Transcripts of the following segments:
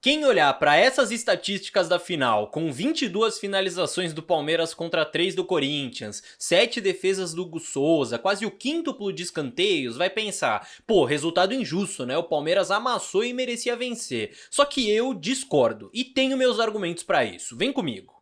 Quem olhar para essas estatísticas da final, com 22 finalizações do Palmeiras contra 3 do Corinthians, 7 defesas do Hugo Souza, quase o quíntuplo de escanteios, vai pensar, pô, resultado injusto, né? O Palmeiras amassou e merecia vencer. Só que eu discordo e tenho meus argumentos para isso. Vem comigo.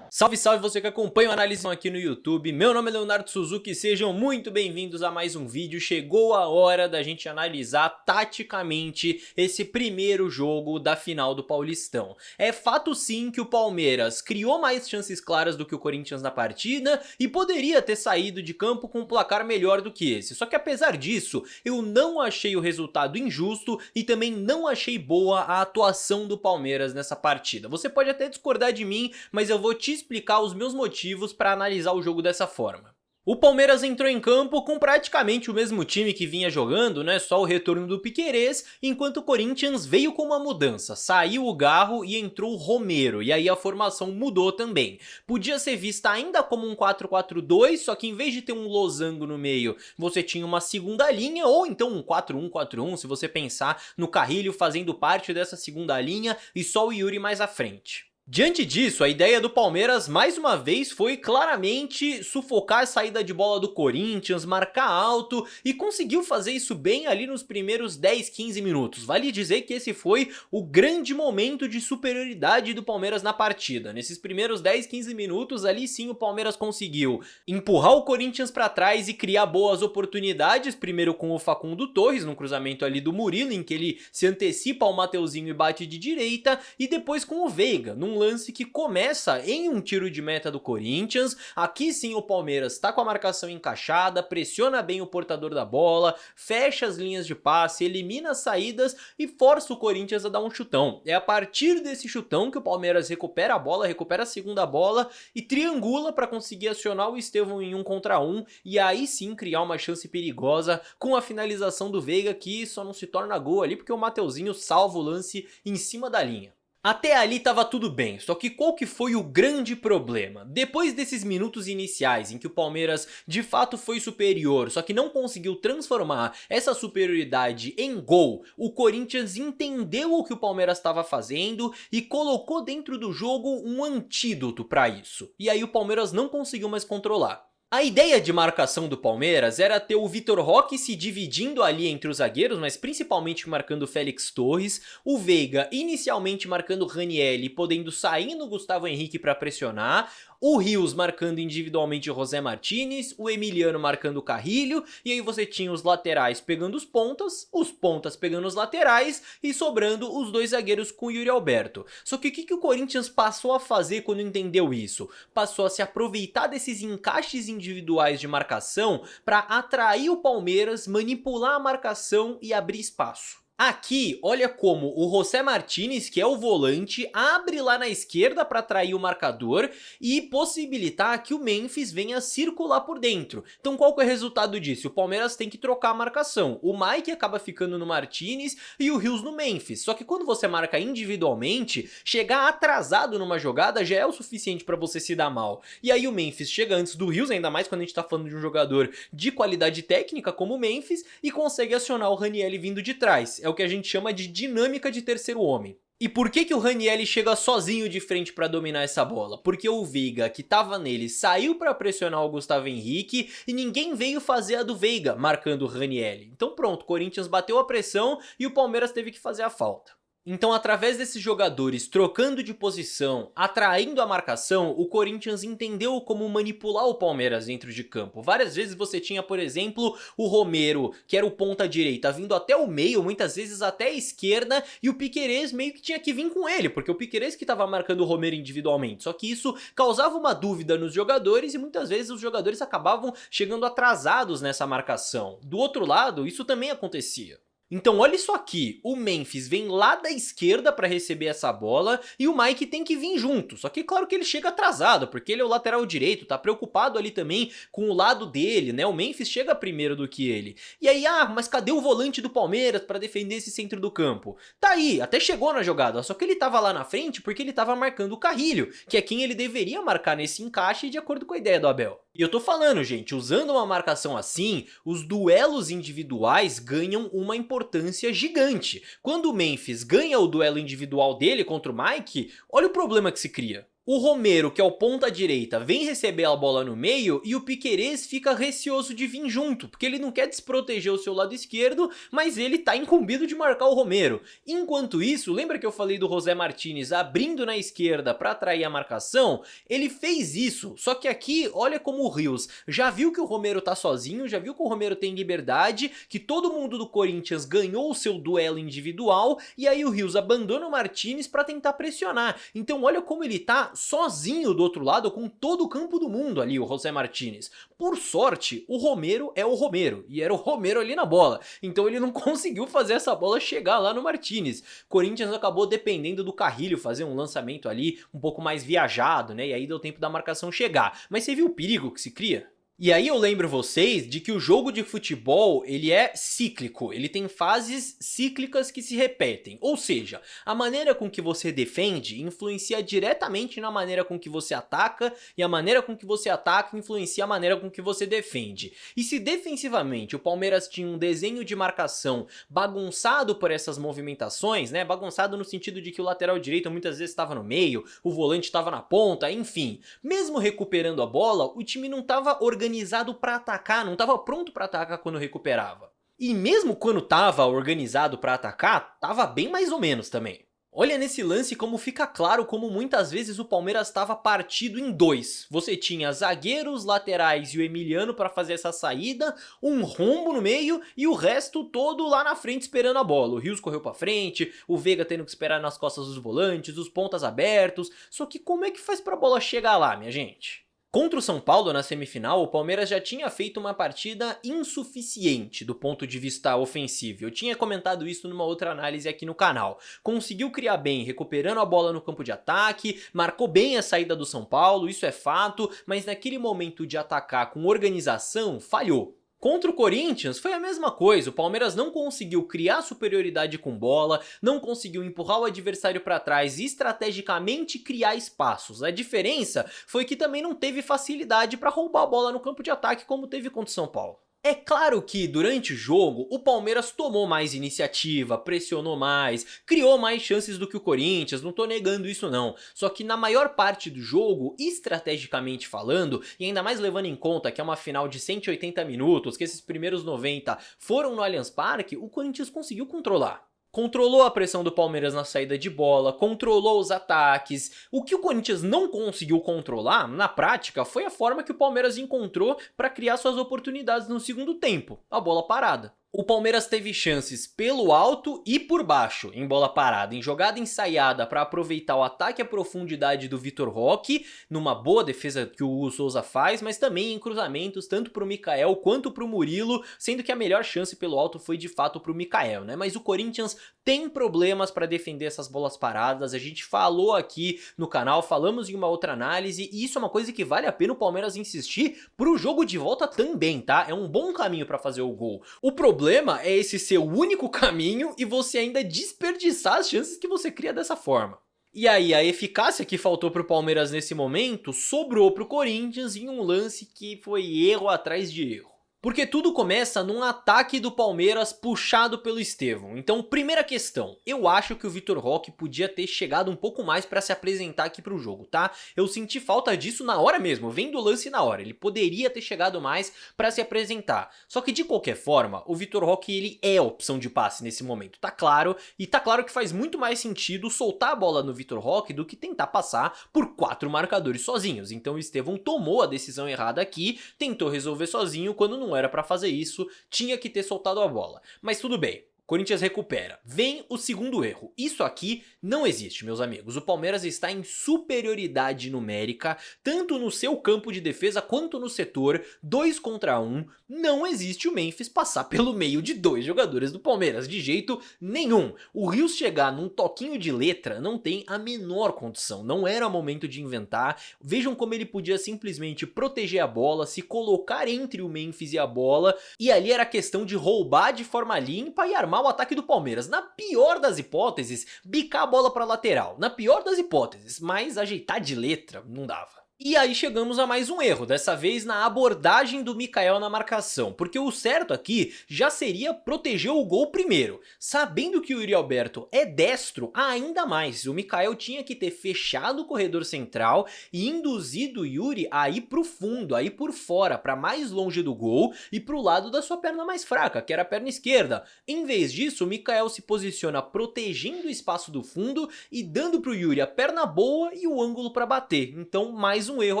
Salve, salve você que acompanha o Análise aqui no YouTube, meu nome é Leonardo Suzuki, sejam muito bem-vindos a mais um vídeo. Chegou a hora da gente analisar taticamente esse primeiro jogo da final do Paulistão. É fato sim que o Palmeiras criou mais chances claras do que o Corinthians na partida e poderia ter saído de campo com um placar melhor do que esse. Só que apesar disso, eu não achei o resultado injusto e também não achei boa a atuação do Palmeiras nessa partida. Você pode até discordar de mim, mas eu vou te explicar os meus motivos para analisar o jogo dessa forma. O Palmeiras entrou em campo com praticamente o mesmo time que vinha jogando, né? Só o retorno do Piquerez, enquanto o Corinthians veio com uma mudança. Saiu o Garro e entrou o Romero, e aí a formação mudou também. Podia ser vista ainda como um 4-4-2, só que em vez de ter um losango no meio, você tinha uma segunda linha, ou então um 4-1-4-1, se você pensar no Carrilho fazendo parte dessa segunda linha e só o Yuri mais à frente. Diante disso, a ideia do Palmeiras mais uma vez foi claramente sufocar a saída de bola do Corinthians, marcar alto e conseguiu fazer isso bem ali nos primeiros 10, 15 minutos. Vale dizer que esse foi o grande momento de superioridade do Palmeiras na partida. Nesses primeiros 10, 15 minutos ali sim o Palmeiras conseguiu empurrar o Corinthians para trás e criar boas oportunidades, primeiro com o Facundo Torres, num cruzamento ali do Murilo, em que ele se antecipa ao Mateuzinho e bate de direita, e depois com o Veiga, num lance que começa em um tiro de meta do Corinthians. Aqui sim o Palmeiras tá com a marcação encaixada, pressiona bem o portador da bola, fecha as linhas de passe, elimina as saídas e força o Corinthians a dar um chutão. É a partir desse chutão que o Palmeiras recupera a bola, recupera a segunda bola e triangula para conseguir acionar o Estevão em 1 contra 1 e aí sim criar uma chance perigosa com a finalização do Veiga, que só não se torna gol ali porque o Mateuzinho salva o lance em cima da linha. Até ali tava tudo bem, só que qual que foi o grande problema? Depois desses minutos iniciais em que o Palmeiras de fato foi superior, só que não conseguiu transformar essa superioridade em gol, o Corinthians entendeu o que o Palmeiras estava fazendo e colocou dentro do jogo um antídoto para isso. E aí o Palmeiras não conseguiu mais controlar. A ideia de marcação do Palmeiras era ter o Vitor Roque se dividindo ali entre os zagueiros, mas principalmente marcando o Félix Torres, o Veiga inicialmente marcando o Ranieri, podendo sair no Gustavo Henrique para pressionar, o Rios marcando individualmente o José Martinez, o Emiliano marcando o Carrilho, e aí você tinha os laterais pegando os pontas pegando os laterais e sobrando os dois zagueiros com o Yuri Alberto. Só que o que o Corinthians passou a fazer quando entendeu isso? Passou a se aproveitar desses encaixes individuais de marcação para atrair o Palmeiras, manipular a marcação e abrir espaço. Aqui, olha como o José Martinez, que é o volante, abre lá na esquerda para atrair o marcador e possibilitar que o Memphis venha circular por dentro. Então qual que é o resultado disso? O Palmeiras tem que trocar a marcação. O Mike acaba ficando no Martinez e o Rios no Memphis. Só que quando você marca individualmente, chegar atrasado numa jogada já é o suficiente para você se dar mal. E aí o Memphis chega antes do Rios, ainda mais quando a gente tá falando de um jogador de qualidade técnica como o Memphis, e consegue acionar o Ranieri vindo de trás. É o que a gente chama de dinâmica de terceiro homem. E por que o Ranieri chega sozinho de frente para dominar essa bola? Porque o Veiga, que tava nele, saiu para pressionar o Gustavo Henrique e ninguém veio fazer a do Veiga, marcando o Ranieri. Então pronto, o Corinthians bateu a pressão e o Palmeiras teve que fazer a falta. Então, através desses jogadores trocando de posição, atraindo a marcação, o Corinthians entendeu como manipular o Palmeiras dentro de campo. Várias vezes você tinha, por exemplo, o Romero, que era o ponta direita, vindo até o meio, muitas vezes até a esquerda, e o Piquerez meio que tinha que vir com ele, porque o Piquerez que estava marcando o Romero individualmente. Só que isso causava uma dúvida nos jogadores e muitas vezes os jogadores acabavam chegando atrasados nessa marcação. Do outro lado, isso também acontecia. Então olha isso aqui, o Memphis vem lá da esquerda para receber essa bola e o Mike tem que vir junto, só que claro que ele chega atrasado, porque ele é o lateral direito, tá preocupado ali também com o lado dele, né, o Memphis chega primeiro do que ele. E aí, mas cadê o volante do Palmeiras para defender esse centro do campo? Tá aí, até chegou na jogada, só que ele tava lá na frente porque ele tava marcando o Carrilho, que é quem ele deveria marcar nesse encaixe de acordo com a ideia do Abel. E eu tô falando, gente, usando uma marcação assim, os duelos individuais ganham uma importância gigante. Quando o Memphis ganha o duelo individual dele contra o Mike, olha o problema que se cria. O Romero, que é o ponta direita, vem receber a bola no meio e o Piquerez fica receoso de vir junto, porque ele não quer desproteger o seu lado esquerdo, mas ele tá incumbido de marcar o Romero. Enquanto isso, lembra que eu falei do José Martinez abrindo na esquerda para atrair a marcação? Ele fez isso, só que aqui, olha como o Rios já viu que o Romero tá sozinho, já viu que o Romero tem liberdade, que todo mundo do Corinthians ganhou o seu duelo individual, e aí o Rios abandona o Martinez para tentar pressionar. Então olha como ele tá sozinho do outro lado com todo o campo do mundo ali, o José Martinez. Por sorte, o Romero é o Romero, e era o Romero ali na bola, então ele não conseguiu fazer essa bola chegar lá no Martinez. Corinthians acabou dependendo do Carrilho fazer um lançamento ali um pouco mais viajado, né, e aí deu tempo da marcação chegar. Mas você viu o perigo que se cria? E aí eu lembro vocês de que o jogo de futebol, ele é cíclico, ele tem fases cíclicas que se repetem, ou seja, a maneira com que você defende influencia diretamente na maneira com que você ataca, e a maneira com que você ataca influencia a maneira com que você defende. E se defensivamente o Palmeiras tinha um desenho de marcação bagunçado por essas movimentações, né, bagunçado no sentido de que o lateral direito muitas vezes estava no meio, o volante estava na ponta, enfim, mesmo recuperando a bola, o time não estava organizado para atacar, não estava pronto para atacar quando recuperava. E mesmo quando estava organizado para atacar, estava bem mais ou menos também. Olha nesse lance como fica claro como muitas vezes o Palmeiras estava partido em dois. Você tinha zagueiros, laterais e o Emiliano para fazer essa saída, um rombo no meio e o resto todo lá na frente esperando a bola. O Rios correu para frente, o Veiga tendo que esperar nas costas dos volantes, os pontas abertos. Só que como é que faz para a bola chegar lá, minha gente? Contra o São Paulo na semifinal, o Palmeiras já tinha feito uma partida insuficiente do ponto de vista ofensivo. Eu tinha comentado isso numa outra análise aqui no canal. Conseguiu criar bem, recuperando a bola no campo de ataque, marcou bem a saída do São Paulo, isso é fato, mas naquele momento de atacar com organização, falhou. Contra o Corinthians foi a mesma coisa, o Palmeiras não conseguiu criar superioridade com bola, não conseguiu empurrar o adversário para trás e estrategicamente criar espaços. A diferença foi que também não teve facilidade para roubar a bola no campo de ataque como teve contra o São Paulo. É claro que durante o jogo o Palmeiras tomou mais iniciativa, pressionou mais, criou mais chances do que o Corinthians, não tô negando isso não. Só que na maior parte do jogo, estrategicamente falando, e ainda mais levando em conta que é uma final de 180 minutos, que esses primeiros 90 foram no Allianz Parque, o Corinthians conseguiu controlar. Controlou a pressão do Palmeiras na saída de bola, controlou os ataques. O que o Corinthians não conseguiu controlar, na prática, foi a forma que o Palmeiras encontrou para criar suas oportunidades no segundo tempo, a bola parada. O Palmeiras teve chances pelo alto e por baixo, em bola parada, em jogada ensaiada para aproveitar o ataque e a profundidade do Vitor Roque, numa boa defesa que o Hugo Souza faz, mas também em cruzamentos tanto para o Mikael quanto para o Murilo, sendo que a melhor chance pelo alto foi de fato para o Mikael, né? Mas o Corinthians tem problemas para defender essas bolas paradas, a gente falou aqui no canal, falamos em uma outra análise, e isso é uma coisa que vale a pena o Palmeiras insistir pro jogo de volta também, tá? É um bom caminho para fazer o gol. O problema é esse ser o único caminho e você ainda desperdiçar as chances que você cria dessa forma. E aí a eficácia que faltou pro Palmeiras nesse momento sobrou pro Corinthians em um lance que foi erro atrás de erro. Porque tudo começa num ataque do Palmeiras puxado pelo Estevão. Então, primeira questão, eu acho que o Vitor Roque podia ter chegado um pouco mais para se apresentar aqui pro jogo, tá? Eu senti falta disso na hora mesmo, vendo o lance na hora. Ele poderia ter chegado mais para se apresentar. Só que de qualquer forma, o Vitor Roque ele é a opção de passe nesse momento, tá claro? E tá claro que faz muito mais sentido soltar a bola no Vitor Roque do que tentar passar por 4 marcadores sozinhos. Então o Estevão tomou a decisão errada aqui, tentou resolver sozinho quando não era pra fazer isso, tinha que ter soltado a bola. Mas tudo bem. Corinthians recupera. Vem o segundo erro. Isso aqui não existe, meus amigos. O Palmeiras está em superioridade numérica, tanto no seu campo de defesa quanto no setor. 2 contra 1. Não existe o Memphis passar pelo meio de 2 jogadores do Palmeiras, de jeito nenhum. O Rios chegar num toquinho de letra não tem a menor condição. Não era momento de inventar. Vejam como ele podia simplesmente proteger a bola, se colocar entre o Memphis e a bola, e ali era questão de roubar de forma limpa e armar o ataque do Palmeiras. Na pior das hipóteses, bicar a bola para lateral. Na pior das hipóteses, mas ajeitar de letra não dava. E aí chegamos a mais um erro, dessa vez na abordagem do Mikael na marcação, porque o certo aqui já seria proteger o gol primeiro. Sabendo que o Yuri Alberto é destro, ainda mais, o Mikael tinha que ter fechado o corredor central e induzido o Yuri a ir pro fundo, a ir por fora, para mais longe do gol e pro lado da sua perna mais fraca, que era a perna esquerda. Em vez disso, o Mikael se posiciona protegendo o espaço do fundo e dando pro Yuri a perna boa e o ângulo para bater. Então, mais um erro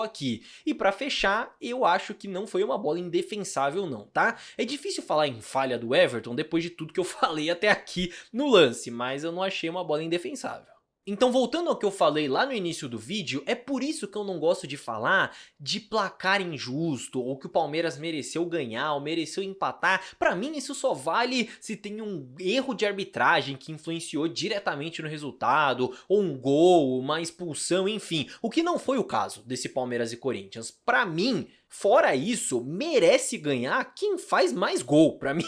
aqui. E pra fechar, eu acho que não foi uma bola indefensável não, tá? É difícil falar em falha do Everton depois de tudo que eu falei até aqui no lance, mas eu não achei uma bola indefensável. Então, voltando ao que eu falei lá no início do vídeo, é por isso que eu não gosto de falar de placar injusto, ou que o Palmeiras mereceu ganhar, ou mereceu empatar. Pra mim isso só vale se tem um erro de arbitragem que influenciou diretamente no resultado, ou um gol, uma expulsão, enfim. O que não foi o caso desse Palmeiras e Corinthians. Pra mim, fora isso, merece ganhar quem faz mais gol. Pra mim,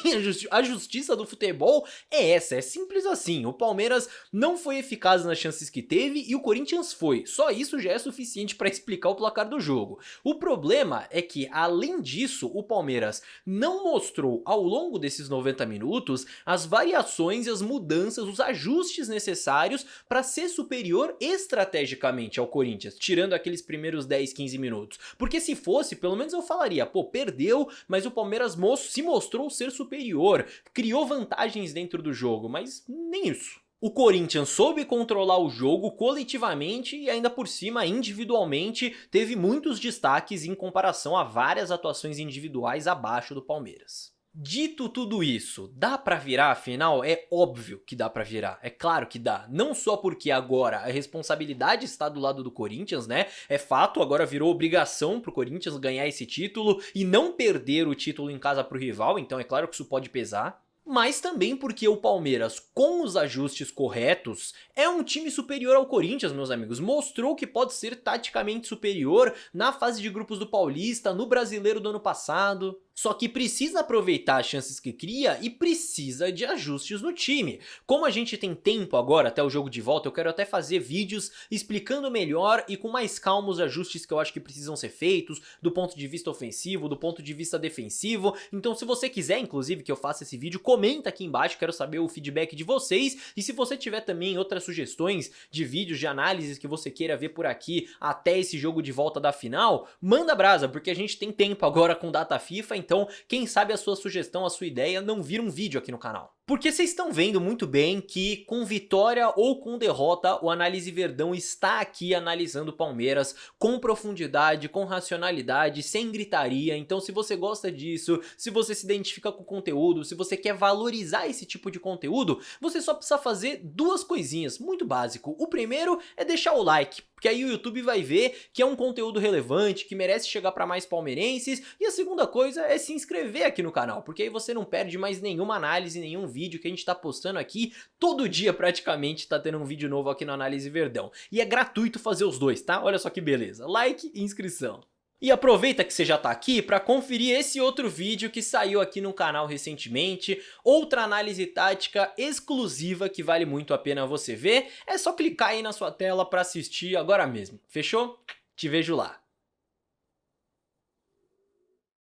a justiça do futebol é essa, é simples assim. O Palmeiras não foi eficaz nas chances que teve e o Corinthians foi. Só isso já é suficiente pra explicar o placar do jogo. O problema é que, além disso, o Palmeiras não mostrou ao longo desses 90 minutos as variações e as mudanças, os ajustes necessários pra ser superior estrategicamente ao Corinthians, tirando aqueles primeiros 10, 15 minutos. Porque se fosse, pelo menos eu falaria, pô, perdeu, mas o Palmeiras se mostrou ser superior, criou vantagens dentro do jogo, mas nem isso. O Corinthians soube controlar o jogo coletivamente e ainda por cima individualmente teve muitos destaques em comparação a várias atuações individuais abaixo do Palmeiras. Dito tudo isso, dá pra virar a final? É óbvio que dá pra virar, é claro que dá. Não só porque agora a responsabilidade está do lado do Corinthians, né? É fato, agora virou obrigação pro Corinthians ganhar esse título e não perder o título em casa pro rival, então é claro que isso pode pesar. Mas também porque o Palmeiras, com os ajustes corretos, é um time superior ao Corinthians, meus amigos. Mostrou que pode ser taticamente superior na fase de grupos do Paulista, no Brasileiro do ano passado. Só que precisa aproveitar as chances que cria e precisa de ajustes no time. Como a gente tem tempo agora até o jogo de volta, eu quero até fazer vídeos explicando melhor e com mais calma os ajustes que eu acho que precisam ser feitos, do ponto de vista ofensivo, do ponto de vista defensivo. Então se você quiser, inclusive, que eu faça esse vídeo, comenta aqui embaixo, quero saber o feedback de vocês. E se você tiver também outras sugestões de vídeos, de análises que você queira ver por aqui até esse jogo de volta da final, manda brasa, porque a gente tem tempo agora com data FIFA, então quem sabe a sua sugestão, a sua ideia não vira um vídeo aqui no canal. Porque vocês estão vendo muito bem que com vitória ou com derrota, o Análise Verdão está aqui analisando o Palmeiras com profundidade, com racionalidade, sem gritaria. Então se você gosta disso, se você se identifica com o conteúdo, se você quer valorizar esse tipo de conteúdo, você só precisa fazer duas coisinhas, muito básico. O primeiro é deixar o like, porque aí o YouTube vai ver que é um conteúdo relevante, que merece chegar para mais palmeirenses. E a segunda coisa é se inscrever aqui no canal, porque aí você não perde mais nenhuma análise, nenhum vídeo que a gente tá postando aqui. Todo dia praticamente tá tendo um vídeo novo aqui no Análise Verdão. E é gratuito fazer os dois, tá? Olha só que beleza. Like e inscrição. E aproveita que você já tá aqui para conferir esse outro vídeo que saiu aqui no canal recentemente, outra análise tática exclusiva que vale muito a pena você ver. É só clicar aí na sua tela para assistir agora mesmo, fechou? Te vejo lá.